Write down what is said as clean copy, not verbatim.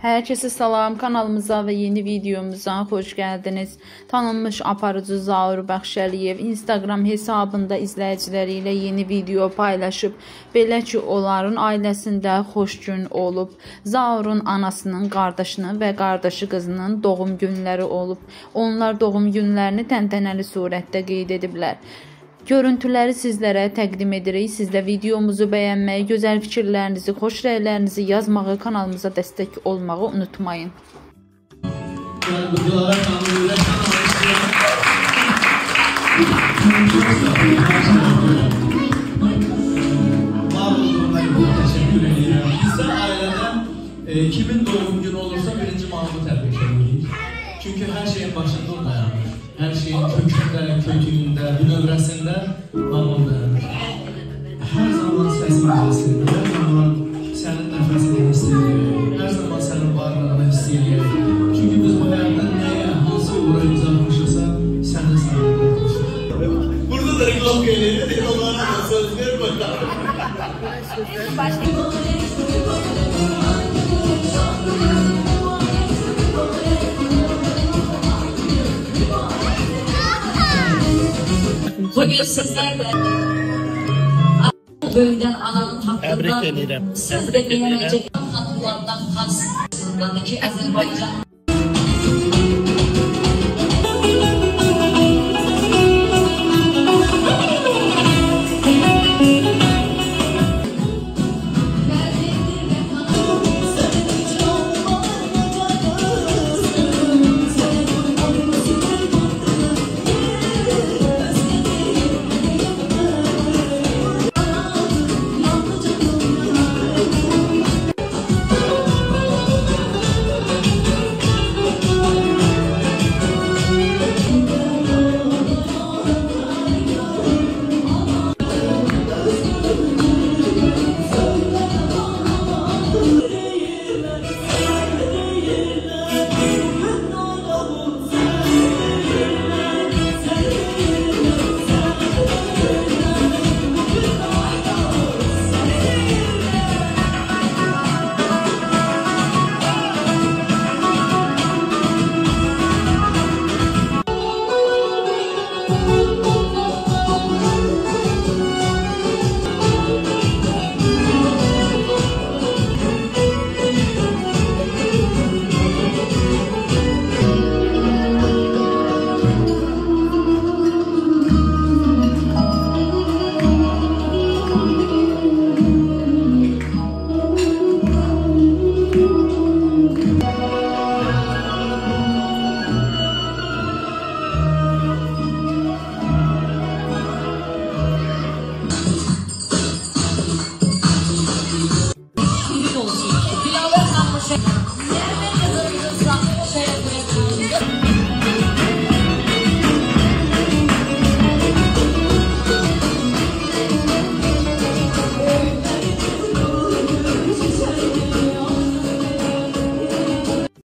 Herkese salam, kanalımıza ve yeni videomuza hoş geldiniz. Tanınmış aparıcı Zaur Bəxşəliyev Instagram hesabında izləyiciləriyle yeni video paylaşıb. Belə ki, onların ailəsində xoş gün olub. Zaurun anasının, qardaşının və qardaşı qızının doğum günləri olub. Onlar doğum günlərini təntənəli surətdə qeyd ediblər. Görüntüləri sizlərə təqdim edirik. Siz də videomuzu bəyənməyi, gözəl fikirlərinizi, xoş rəylərinizi yazmağı, kanalımıza dəstək olmağı unutmayın. Bizdə ailədən kimin doğum günü olursa birinci Mahmud təbrik edirik. Çünki hər şeyin başında o dayanır. Hər şeyin kökündə, kötüyündə, bünövrəsində Mahmud dayanır. Hər zaman səsin arasında, hər zaman sənin nəfəsini hiss edir, hər zaman sənin varlığını hiss edir. Çünki biz bu həyatda nəyə, hansı uğra imzalamışıqsa, sənin sənədə olmuşdur. Burada da reklam qeylidir, onlara da söz ver bakalım. Bugün sizlerle böyüden ananın hakkında siz de bilemeyecek hakklardan, ki Azerbaycan